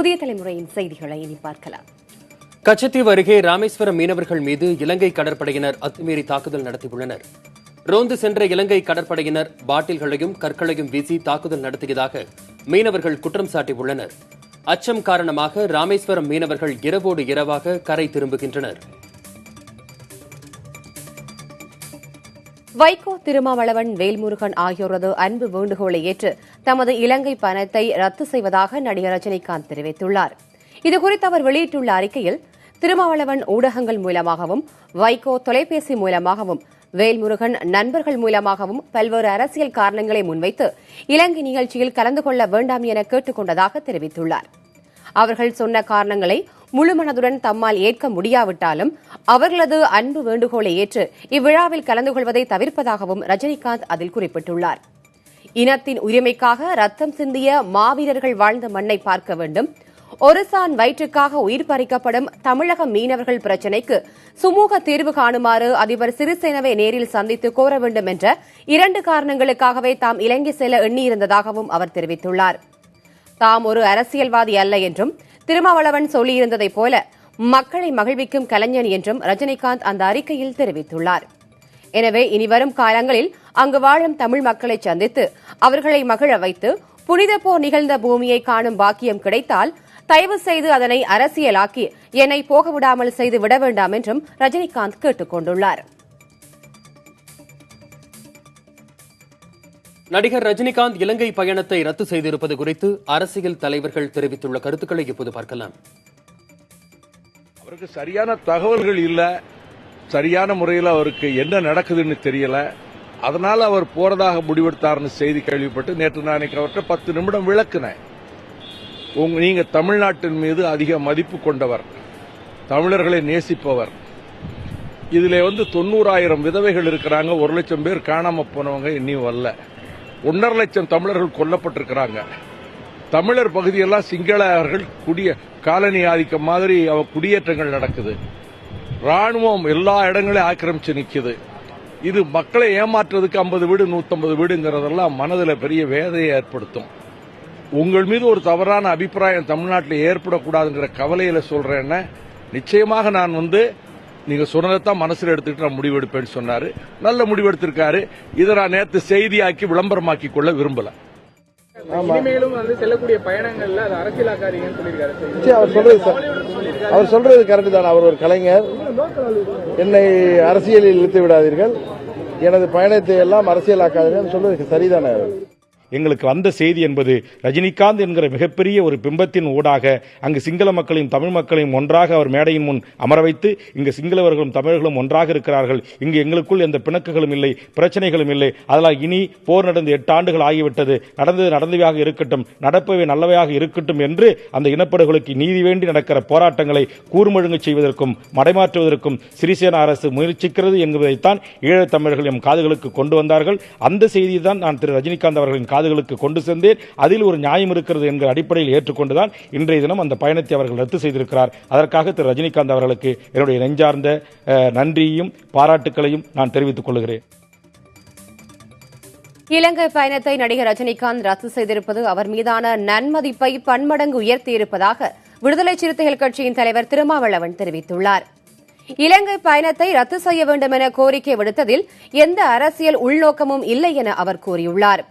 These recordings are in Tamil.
புதிய தலைமுறையின் செய்திகளை இனி பார்க்கலாம். கச்சத்தீவு அருகே ராமேஸ்வரம் மீனவர்கள் மீது இலங்கை கடற்படையினர் அத்துமீறி தாக்குதல் நடத்தியுள்ளனர். ரோந்து சென்ற இலங்கை கடற்படையினர் பாட்டில்களையும் கற்களையும் வீசி தாக்குதல் நடத்தியதாக மீனவர்கள் குற்றம் சாட்டியுள்ளனர். அச்சம் காரணமாக ராமேஸ்வரம் மீனவர்கள் இரவோடு இரவாக கரை திரும்புகின்றனர். வைகோ, திருமாவளவன், வேல்முருகன் ஆகியோரது அன்பு வேண்டுகோளை ஏற்று தமது இலங்கை பயணத்தை ரத்து செய்வதாக நடிகர் ரஜினிகாந்த் தெரிவித்துள்ளார். இதுகுறித்து அவர் வெளியிட்டுள்ள அறிக்கையில், திருமாவளவன் ஊடகங்கள் மூலமாகவும், வைகோ தொலைபேசி மூலமாகவும், வேல்முருகன் நண்பர்கள் மூலமாகவும் பல்வேறு அரசியல் காரணங்களை முன்வைத்து இலங்கை நிகழ்ச்சியில் கலந்து கொள்ள வேண்டாம் என கேட்டுக் கொண்டதாக தெரிவித்துள்ளார். அவர்கள் சொன்ன காரணங்களை முழுமனதுடன் தம்மால் ஏற்க முடியாவிட்டாலும் அவர்களது அன்பு வேண்டுகோளை ஏற்று இவ்விழாவில் கலந்து கொள்வதை தவிர்ப்பதாகவும் ரஜினிகாந்த் அதில் குறிப்பிட்டுள்ளார். இனத்தின் உரிமைக்காக ரத்தம் சிந்திய மாவீரர்கள் வாழ்ந்த மண்ணை பார்க்க வேண்டும். ஒரு சான் வயிற்றுக்காக உயிர் பறிக்கப்படும் தமிழக மீனவர்கள் பிரச்சினைக்கு சுமூக தீர்வு காணுமாறு அதிபர் சிறிசேனவை நேரில் சந்தித்து கோர வேண்டும் என்ற 2 காரணங்களுக்காகவே தாம் இலங்கை செல்ல எண்ணியிருந்ததாகவும் அவர் தெரிவித்துள்ளார். தாம் ஒரு அரசியல்வாதி அல்ல என்றும், திருமாவளவன் சொல்லியிருந்ததைப் போல மக்களை மகிழ்விக்கும் கலைஞன் என்றும் ரஜினிகாந்த் அந்த அறிக்கையில் தெரிவித்துள்ளார். எனவே இனிவரும் காலங்களில் அங்கு வாழும் தமிழ் மக்களை சந்தித்து அவர்களை மகிழ வைத்து புனித போர் நிகழ்ந்த பூமியை காணும் பாக்கியம் கிடைத்தால் தயவு செய்து அதனை அரசியலாக்கி என்னை போக விடாமல் செய்து விட வேண்டாம் என்றும் ரஜினிகாந்த் கேட்டுக் கொண்டுள்ளார். நடிகர் ரஜினிகாந்த் இலங்கை பயணத்தை ரத்து செய்திருப்பது குறித்து அரசியல் தலைவர்கள் தெரிவித்துள்ள கருத்துக்களை இப்போது பார்க்கலாம். அவருக்கு சரியான தகவல்கள் இல்ல, சரியான முறையில் அவருக்கு என்ன நடக்குதுன்னு தெரியல. அதனால அவர் போறதாக முடிவெடுத்தார்னு செய்தி கேள்விப்பட்டு நேற்று நான் அவர்கிட்ட 10 நிமிடம் விளக்குனேன். நீங்க தமிழ்நாட்டின் மீது அதிக மதிப்பு கொண்டவர், தமிழர்களை நேசிப்பவர். இதுல 90,000 விதவைகள் இருக்கிறாங்க, 1 லட்சம் பேர் காணாம போனவங்க இன்னும் வரல, 1.5 லட்சம் தமிழர்கள் கொல்லப்பட்டிருக்கிறாங்க. தமிழர் பகுதியெல்லாம் சிங்களவர்கள் காலனி ஆதிக்கம் மாதிரி குடியேற்றங்கள் நடக்குது. ராணுவம் எல்லா இடங்களையும் ஆக்கிரமிச்சு நிக்குது. இது மக்களை ஏமாற்றுறதுக்கு 50 வீடு 150 வீடுங்கிறதெல்லாம் மனதில் பெரிய வேதையை ஏற்படுத்தும். உங்கள் மீது ஒரு தவறான அபிப்பிராயம் தமிழ்நாட்டில் ஏற்படக்கூடாதுங்கிற கவலையில சொல்றேன்னா, நிச்சயமாக நான் நீங்க சொன்னதான் மனசுல எடுத்துக்கிட்டு நான் முடிவெடுப்பேன்னு சொன்னாரு. நல்ல முடிவெடுத்திருக்காரு. இதை நான் நேற்று செய்தியாக்கி விளம்பரமாக்கி கொள்ள விரும்பல. இனிமேலும் செல்லக்கூடிய பயணங்கள்ல அது அரசியலாக்காதீங்கன்னு சொல்லியிருக்காரு. அவர் சொல்றது கரெக்ட் தான். அவர் ஒரு கலைஞர். என்னை அரசியலில் இழுத்து விடாதீர்கள், எனது பயணத்தை எல்லாம் அரசியலாக்காதீர்கள் சொல்றது சரிதானே. எங்களுக்கு வந்த செய்தி என்பது ரஜினிகாந்த் என்கிற மிகப்பெரிய ஒரு பிம்பத்தின் ஊடாக அங்கு சிங்கள மக்களையும் தமிழ் மக்களையும் ஒன்றாக அவர் மேடையின் முன் அமர வைத்து, இங்கு சிங்களவர்களும் தமிழர்களும் ஒன்றாக இருக்கிறார்கள், இங்கு எங்களுக்குள் எந்த பிணக்குகளும் இல்லை, பிரச்சனைகளும் இல்லை, அதனால் இனி போர் நடந்து 8 ஆண்டுகள் ஆகிவிட்டது, நடந்தது நடந்தவையாக இருக்கட்டும், நடப்பவை நல்லவையாக இருக்கட்டும் என்று அந்த இனப்படுகொலைக்கு நீதி வேண்டி நடக்கிற போராட்டங்களை கூர்மொழுங்கு செய்வதற்கும் மடைமாற்றுவதற்கும் சிறிசேனா அரசு முயற்சிக்கிறது என்பதைத்தான் ஈழத் தமிழர்கள் எம் காதுகளுக்கு கொண்டு வந்தார்கள். அந்த செய்தியை தான் நான் திரு ரஜினிகாந்த் அவர்களின் காதுகளுக்கு கொண்டு சென்றேன். அதில் ஒரு நியாயம் இருக்கிறது என்கிற அடிப்படையில் ஏற்றுக்கொண்டுதான் இன்றைய தினம் அந்த பயணத்தை அவர்கள் ரத்து செய்திருக்கிறார். அதற்காக திரு ரஜினிகாந்த் அவர்களுக்கு என்னுடைய நெஞ்சார்ந்த நன்றியையும் பாராட்டுக்களையும் நான் தெரிவித்துக் கொள்கிறேன். இலங்கை பயணத்தை நடிகர் ரஜினிகாந்த் ரத்து செய்திருப்பது அவர் மீதான நன்மதிப்பை பன்மடங்கு உயர்த்தியிருப்பதாக விடுதலை சிறுத்தைகள் கட்சியின் தலைவர் திருமாவளவன் தெரிவித்துள்ளார். இலங்கை பயணத்தை ரத்து செய்ய வேண்டும் என கோரிக்கை விடுத்ததில் எந்த அரசியல் உள்நோக்கமும் இல்லை என அவர் கூறியுள்ளார்.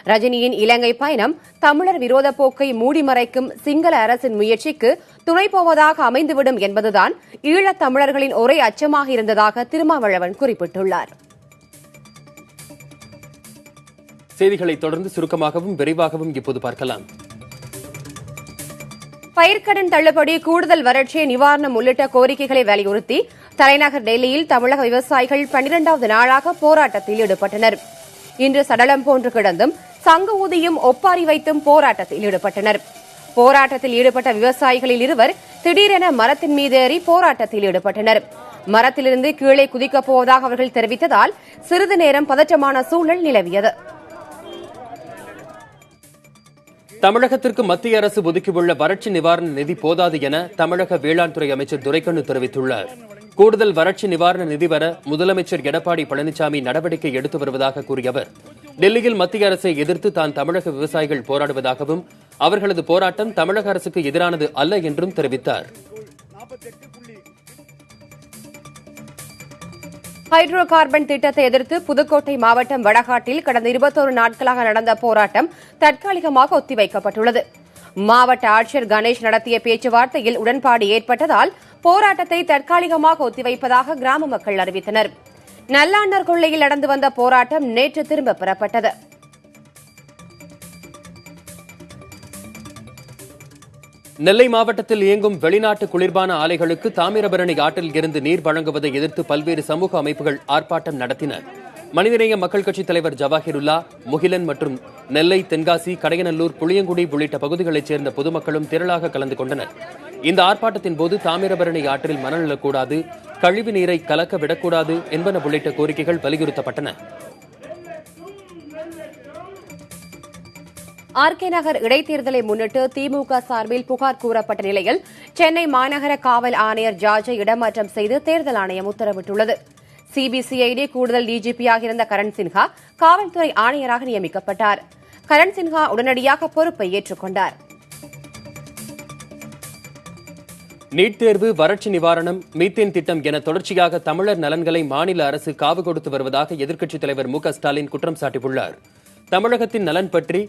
ரஜினியின் இலங்கை பயணம் தமிழர் விரோத போக்கை மூடிமறைக்கும் சிங்கள அரசின் முயற்சிக்கு துணை போவதாக அமைந்துவிடும் என்பதுதான் ஈழத் தமிழர்களின் ஒரே அச்சமாக இருந்ததாக திருமாவளவன் குறிப்பிட்டுள்ளார். செய்திகளை தொடர்ந்து சுருக்கமாகவும் விரைவாகவும் இப்போது பார்க்கலாம். பயிர்க்கடன் தள்ளுபடி, கூடுதல் வறட்சி நிவாரணம் உள்ளிட்ட கோரிக்கைகளை வலியுறுத்தி தலைநகர் டெல்லியில் தமிழக விவசாயிகள் 12வது நாளாக போராட்டத்தில் ஈடுபட்டனர். இன்று சடலம் போன்று கிடந்தும் சங்க ஊதியும் ஒப்பாரி வைத்தும் போராட்டத்தில் ஈடுபட்டனர். போராட்டத்தில் ஈடுபட்ட விவசாயிகளில் 2 திடீரென மரத்தின் மீது ஏறி போராட்டத்தில் ஈடுபட்டனர். மரத்திலிருந்து கீழே குதிக்கப் போவதாக அவர்கள் தெரிவித்ததால் சிறிது நேரம் பதற்றமான சூழல் நிலவியது. தமிழகத்திற்கு மத்திய அரசு ஒதுக்கியுள்ள வறட்சி நிவாரண நிதி போதாது என தமிழக வேளாண் துறை அமைச்சர் துரைக்கண்ணு தெரிவித்துள்ளார். கூடுதல் வறட்சி நிவாரண நிதி வர முதலமைச்சர் எடப்பாடி பழனிசாமி நடவடிக்கை எடுத்து வருவதாக கூறிய அவர், டெல்லியில் மத்திய அரசை எதிர்த்து தான் தமிழக விவசாயிகள் போராடுவதாகவும் அவர்களது போராட்டம் தமிழக அரசுக்கு எதிரானது அல்ல என்றும் தெரிவித்தார். ஹைட்ரோ கார்பன் திட்டத்தை எதிர்த்து புதுக்கோட்டை மாவட்டம் வடகாட்டில் கடந்த 21 நாட்களாக நடந்த போராட்டம் தற்காலிகமாக ஒத்திவைக்கப்பட்டுள்ளது. மாவட்ட ஆட்சியர் கணேஷ் நடத்திய பேச்சுவார்த்தையில் உடன்பாடு ஏற்பட்டதால் போராட்டத்தை தற்காலிகமாக ஒத்திவைப்பதாக கிராம மக்கள் அறிவித்தனர். நல்லாண்டர் கொள்ளையில் நடந்து வந்த போராட்டம் நேற்று திரும்பப் பெறப்பட்டது. நெல்லை மாவட்டத்தில் இயங்கும் வெளிநாட்டு குளிர்பான ஆலைகளுக்கு தாமிரபரணி ஆற்றில் இருந்து நீர் வழங்குவதை எதிர்த்து பல்வேறு சமூக அமைப்புகள் ஆர்ப்பாட்டம் நடத்தின. மனிதநேய மக்கள் கட்சித் தலைவர் ஜவாஹிருல்லா, முகிலன் மற்றும் நெல்லை, தென்காசி, கடையநல்லூர், புளியங்குடி உள்ளிட்ட பகுதிகளைச் சேர்ந்த பொதுமக்களும் திரளாக கலந்து கொண்டனர். இந்த ஆர்ப்பாட்டத்தின் போது தாமிரபரணி ஆற்றில் மணல் எழக்கூடாது, கழிவு நீரை கலக்க விடக்கூடாது என்பன உள்ளிட்ட கோரிக்கைகள் வலியுறுத்தப்பட்டன. ஆர்கே நகர் இடைத்தேர்தலை முன்னிட்டு திமுக சார்பில் புகார் கூறப்பட்ட நிலையில் சென்னை மாநகர காவல் ஆணையர் ஜார்ஜை இடமாற்றம் செய்து தேர்தல் ஆணையம் உத்தரவிட்டுள்ளது. சிபிசிஐடி கூடுதல் டிஜிபியாக இருந்த கரண் சின்ஹா காவல்துறை ஆணையராக நியமிக்கப்பட்டார். கரண் சின்ஹா உடனடியாக பொறுப்பை ஏற்றுக்கொண்டார். நீட் தேர்வு, வறட்சி நிவாரணம், மீத்தேன் திட்டம் என தொடர்ச்சியாக தமிழர் நலன்களை மாநில அரசு காவு கொடுத்து வருவதாக எதிர்க்கட்சித் தலைவர் மு க ஸ்டாலின் குற்றம் சாட்டியுள்ளார். தமிழகத்தின் நலன் பற்றி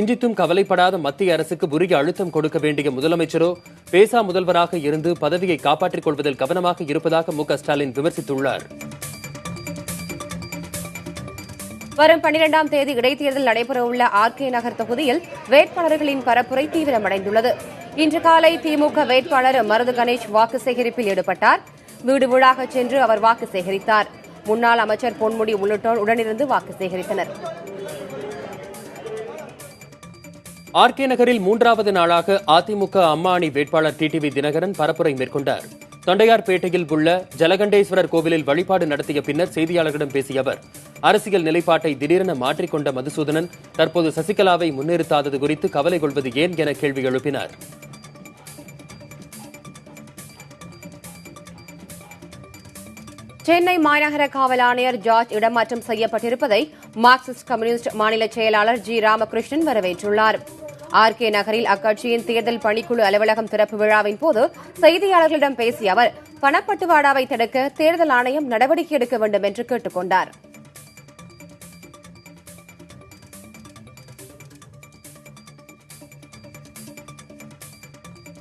இன்றித்தும் கவலைப்படாத மத்திய அரசுக்கு உரிய அழுத்தம் கொடுக்க வேண்டிய முதலமைச்சரோ பேசா முதல்வராக இருந்து பதவியை காப்பாற்றிக் கொள்வதில் கவனமாக இருப்பதாக மு க ஸ்டாலின் விமர்சித்துள்ளார். வரும் 12ஆம் தேதி இடைத்தேர்தல் நடைபெறவுள்ள ஆர்கே நகர் தொகுதியில் வேட்பாளர்களின் பரப்புரை தீவிரமடைந்துள்ளது. இன்று காலை திமுக வேட்பாளர் மருது கணேஷ் வாக்கு சேகரிப்பில் ஈடுபட்டார். வீடு வீடாக சென்று அவர் வாக்கு சேகரித்தார். முன்னாள் அமைச்சர் பொன்முடி உள்ளிட்டோர் உடனிருந்து வாக்கு சேகரித்தனர். ஆர்கே நகரில் 3வது நாளாக அதிமுக அம்மா அணி வேட்பாளர் டிடிவி தினகரன் பரப்புரை மேற்கொண்டார். தொண்டையார்பேட்டையில் உள்ள ஜலகண்டேஸ்வரர் கோவிலில் வழிபாடு நடத்திய பின்னர் செய்தியாளர்களிடம் பேசிய அவர், அரசியல் நிலைப்பாட்டை திடீரென மாற்றிக்கொண்ட மதுசூதனன் தற்போது சசிகலாவை முன்னிறுத்தாதது குறித்து கவலை கொள்வது ஏன் என கேள்வி எழுப்பினார். சென்னை மாநகர காவல் ஆணையர் ஜார்ஜ் இடமாற்றம் செய்யப்பட்டிருப்பதை மார்க்சிஸ்ட் கம்யூனிஸ்ட் மாநில செயலாளர் ஜி ராமகிருஷ்ணன் வரவேற்றுள்ளார். ஆர்கே நகரில் அக்கட்சியின் தேர்தல் பணிக்குழு அலுவலகம் திறப்பு விழாவின் போது செய்தியாளர்களிடம் பேசிய அவர், பணப்பட்டுவாடாவை தடுக்க தேர்தல் ஆணையம் நடவடிக்கை எடுக்க வேண்டும் என்று கேட்டுக் கொண்டார்.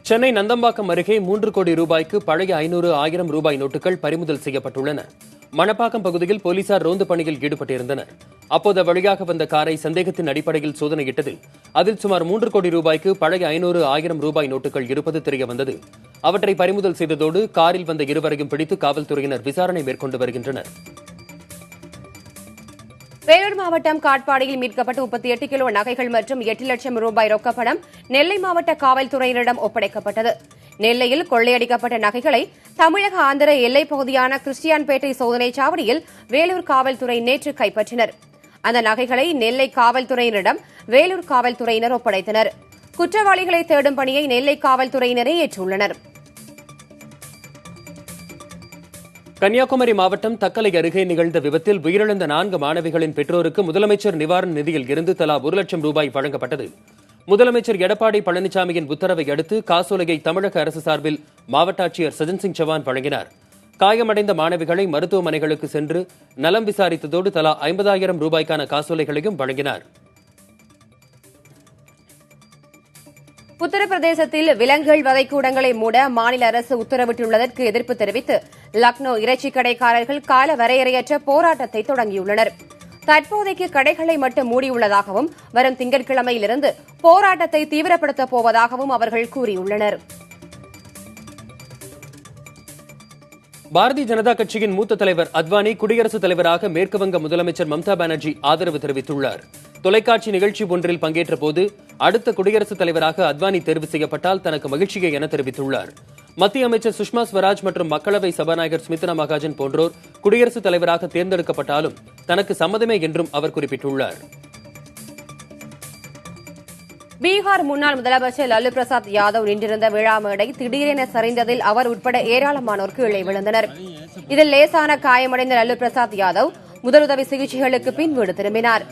சென்னை நந்தம்பாக்கம் அருகே 3 கோடி ரூபாய்க்கு பழைய 500, 1000 ரூபாய் நோட்டுகள் பறிமுதல் செய்யப்பட்டுள்ளன. மணப்பாக்கம் பகுதியில் போலீசார் ரோந்து பணியில் ஈடுபட்டிருந்தனர். அப்போது வழியாக வந்த காரை சந்தேகத்தின் அடிப்படையில் சோதனையிட்டது. அதில் சுமார் 3 கோடி ரூபாய்க்கு பழைய 500, 1000 ரூபாய் நோட்டுகள் இருப்பது தெரியவந்தது. அவற்றை பறிமுதல் செய்ததோடு காரில் வந்த இருவரையும் பிடித்து காவல்துறையினர் விசாரணை மேற்கொண்டு வருகின்றனர். வேலூர் மாவட்டம் காட்பாடியில் மீட்கப்பட்ட 38 கிலோ நகைகள் மற்றும் 8 லட்சம் ரூபாய் ரொக்கப்பணம் நெல்லை மாவட்ட காவல்துறையினரிடம் ஒப்படைக்கப்பட்டது. நெல்லையில் கொள்ளையடிக்கப்பட்ட நகைகளை தமிழக ஆந்திர எல்லைப் பகுதியான கிறிஸ்டியான்பேட்டை சோதனைச் சாவடியில் வேலூர் காவல்துறை நேற்று கைப்பற்றினர். அந்த நகைகளை நெல்லை காவல்துறையினரிடம் வேலூர் காவல்துறையினர் ஒப்படைத்தனர். குற்றவாளிகளை தேடும் பணியை நெல்லை காவல்துறையினரே ஏற்றுள்ளனர். கன்னியாகுமரி மாவட்டம் தக்கலை அருகே நிகழ்ந்த விபத்தில் உயிரிழந்த 4 மாணவிகளின் பெற்றோருக்கு முதலமைச்சர் நிவாரண நிதியில் இருந்து தலா 1 லட்சம் ரூபாய் வழங்கப்பட்டது. முதலமைச்சர் எடப்பாடி பழனிசாமியின் உத்தரவை அடுத்து காசோலையை தமிழக அரசு சார்பில் மாவட்ட ஆட்சியர் சஜன் சிங் சவான் வழங்கினார். காயமடைந்த மாணவிகளை மருத்துவமனைகளுக்கு சென்று நலம் விசாரித்ததோடு தலா 50,000 ரூபாய்க்கான காசோலைகளையும் வழங்கினார். உத்தரப்பிரதேசத்தில் விலங்குகள் வதைக்கூடங்களை மூட மாநில அரசு உத்தரவிட்டுள்ளதற்கு எதிர்ப்பு தெரிவித்து லக்னோ இறைச்சிக் கடைக்காரர்கள் கால வரையறையற்ற போராட்டத்தை தொடங்கியுள்ளனர். தற்போதைக்கு கடைகளை மட்டும் மூடியுள்ளதாகவும் வரும் திங்கட்கிழமையிலிருந்து போராட்டத்தை தீவிரப்படுத்தப் போவதாகவும் அவர்கள் கூறியுள்ளனர். பாரதிய ஜனதா கட்சியின் மூத்த தலைவர் அத்வானி குடியரசுத் தலைவராக மேற்குவங்க முதலமைச்சர் மம்தா பானர்ஜி ஆதரவு தெரிவித்துள்ளார். தொலைக்காட்சி நிகழ்ச்சி ஒன்றில் பங்கேற்ற போது அடுத்த குடியரசுத் தலைவராக அத்வானி தேர்வு செய்யப்பட்டால் தனக்கு மகிழ்ச்சியே என தெரிவித்துள்ளார். மத்திய அமைச்சர் சுஷ்மா ஸ்வராஜ் மற்றும் மக்களவை சபாநாயகர் ஸ்மித்ரா மகாஜன் போன்றோர் குடியரசுத் தலைவராக தேர்ந்தெடுக்கப்பட்டாலும் தனக்கு சம்மதமே என்றும் அவர் குறிப்பிட்டுள்ளார். பீகார் முன்னாள் முதலமைச்சர் லாலு பிரசாத் யாதவ் நின்றிருந்த விழா மேடை திடீரென சரிந்ததில் அவர் உட்பட ஏராளமானோர் கீழே விழுந்தனர். இதில் லேசான காயமடைந்த லாலு பிரசாத் யாதவ் முதலுதவி சிகிச்சைகளுக்கு பின் வீடு திரும்பினார்.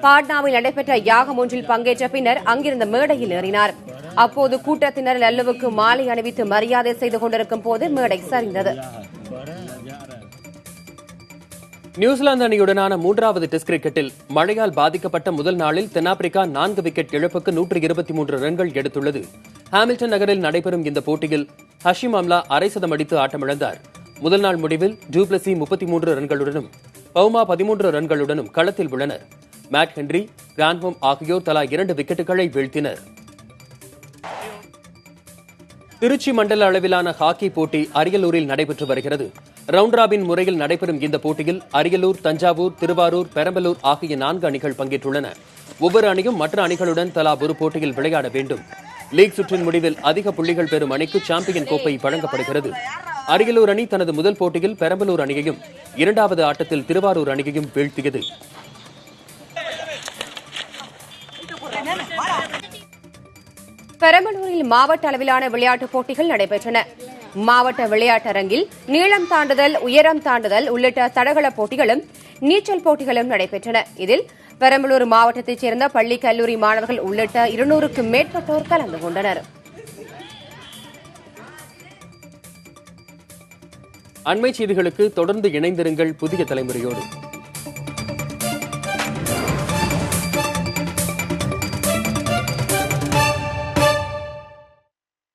பாட்னாவில் நடைபெற்ற யாகம் ஒன்றில் பங்கேற்ற பின்னர் அங்கிருந்த மேடையில் ஏறினார். அப்போது கூட்டத்தினர் லல்லுவுக்கு மாலை அணிவித்து மரியாதை செய்து கொண்டிருக்கும் போது மேடை சரிந்தது. நியூசிலாந்து அணியுடனான 3வது டெஸ்ட் கிரிக்கெட்டில் மழையால் பாதிக்கப்பட்ட முதல் நாளில் தென்னாப்பிரிக்கா 4 விக்கெட் இழப்புக்கு 123 ரன்கள் எடுத்துள்ளது. ஹாமில்டன் நகரில் நடைபெறும் இந்த போட்டியில் ஹஷிம் அம்லா அரை சதம் அடித்து ஆட்டமிழந்தார். முதல் நாள் முடிவில் டூப்ளசி 33 ரன்களுடனும் பவுமா 13 ரன்களுடனும் களத்தில் உள்ளனர். மேட் ஹென்றி, கிராண்ட்ஹோம் ஆகியோர் தலா 2 விக்கெட்டுகளை வீழ்த்தினர். திருச்சி மண்டல அளவிலான ஹாக்கி போட்டி அரியலூரில் நடைபெற்று வருகிறது. ரவுண்ட் ராபின் முறையில் நடைபெறும் இந்த போட்டியில் அரியலூர், தஞ்சாவூர், திருவாரூர், பெரம்பலூர் ஆகிய 4 அணிகள் பங்கேற்றுள்ளன. ஒவ்வொரு அணியும் மற்ற அணிகளுடன் தலா ஒரு போட்டியில் விளையாட வேண்டும். லீக் சுற்றின் முடிவில் அதிக புள்ளிகள் பெறும் அணிக்கு சாம்பியன் கோப்பை வழங்கப்படுகிறது. அரியலூர் அணி தனது முதல் போட்டியில் பெரம்பலூர் அணியையும் 2வது ஆட்டத்தில் திருவாரூர் அணியையும் வீழ்த்தியது. பெரம்பலூரில் மாவட்ட அளவிலான விளையாட்டுப் போட்டிகள் நடைபெற்றன. மாவட்ட விளையாட்டரங்கில் நீளம் தாண்டுதல், உயரம் தாண்டுதல் உள்ளிட்ட தடகள போட்டிகளும் நீச்சல் போட்டிகளும் நடைபெற்றன. இதில் பெரம்பலூர் மாவட்டத்தைச் சேர்ந்த பள்ளி, கல்லூரி மாணவர்கள் உள்ளிட்ட 200க்கும் மேற்பட்டோர் கலந்து கொண்டனர். அண்மைச் செய்திகளுக்கு தொடர்ந்து இணைந்திருங்கள் புதிய தலைமுறையோடு.